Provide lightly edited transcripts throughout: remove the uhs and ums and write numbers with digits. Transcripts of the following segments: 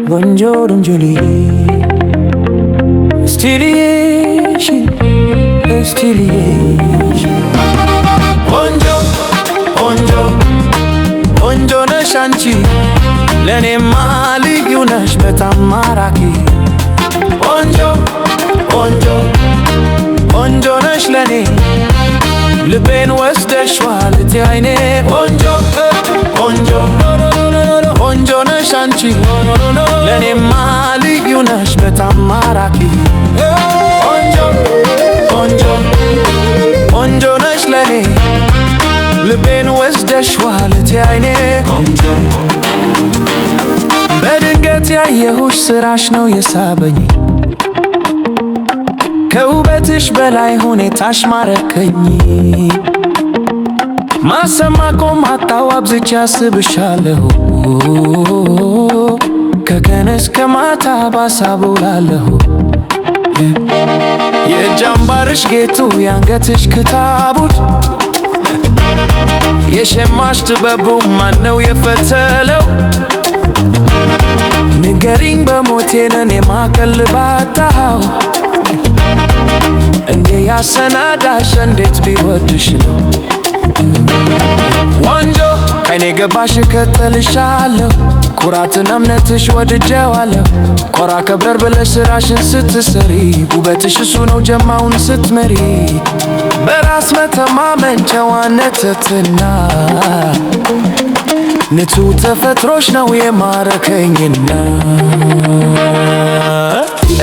Buongiorno Julie, stiliation, stiliation. Buongiorno ነሽ አንቺ ለኔማ ልዩ ነሽ በጣም ማራኪ ቆንጆ ነሽ ለኔ ልቤን ወስደሽዋል እቲ አይኔ ቆንጆ ነሽ አንቺ ለኔማ ልዩ ነሽ በጣም ማራኪ ቆንጆ ነሽ ለኔ ልቤን ወስደሽዋል እቲ አይኔ በድንገት ያየሁሽ ስራሽ ነው የሳበኝ ከውበትሽ በላይ ሁኔታሽ ማረከኝ ማሰማቆም አጣው አብዝቼ አስብሻለሁ ከቀን እስከ ማታ ባሳብ ውላለሁ የእጅ አምባርሽ ጌጡ የአንገትሽ ክታቡት የሸማሽ ጥበቡ ማነው የፈተለው ንገሪኝ በሞቴንን የማቀልባታው እንዴ ያሰናዳሽ እንዴት ቢወድሽ ነው ወንጆ ከኔ ገባሽ እከተልሻለሁ ኩራትን እምነትሽ ወድጀዋለሁ ኮራ ከብረር ብለሽ ስራሽን ስትሰሪ ውበትሽ እሱ ነው ጀማውን ስትመሪ በራስ መተማመን ጨዋነት ትህትና ንጹህ ተፈጥሮሽ ነው የማረከኝና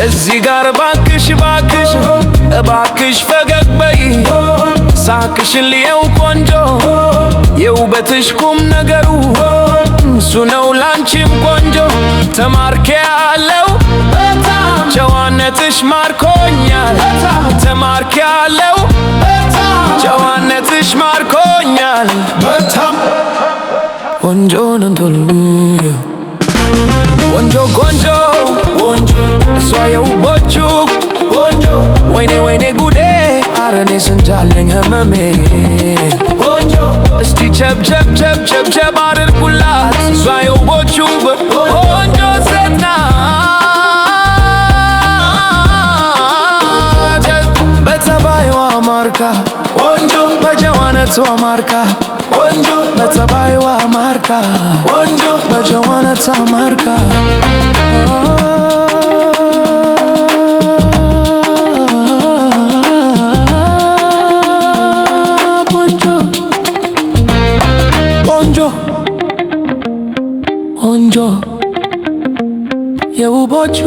እዚህ ጋር እባክሽ ፈገግ በይ ሳቅሽን ልየው ቆንጆ የውበትሽ ቁም ነገሩ እሱ ነው ላንቺም ቆንጆ ተማርኬያለሁ ጨዋነትሽ ማርኮኛል ተማርኬያለሁ ጨዋነትሽ ማርኮኛል ቆንጆ ቆንጆ እሷ የውቦቹ ወይኔ ጉዴ አረኔ ስንጃለኝ ህመሜ እስቲ ቸብ አድርጉላት እሷ የውቦቹ ቆንጆ ሴት ናት በጸባይዋ ማርካ በጀዋነቷ ማርካ በጸባይዋ ማርካ በጀዋነቷ ማርካ ቆንጆ የውቦቹ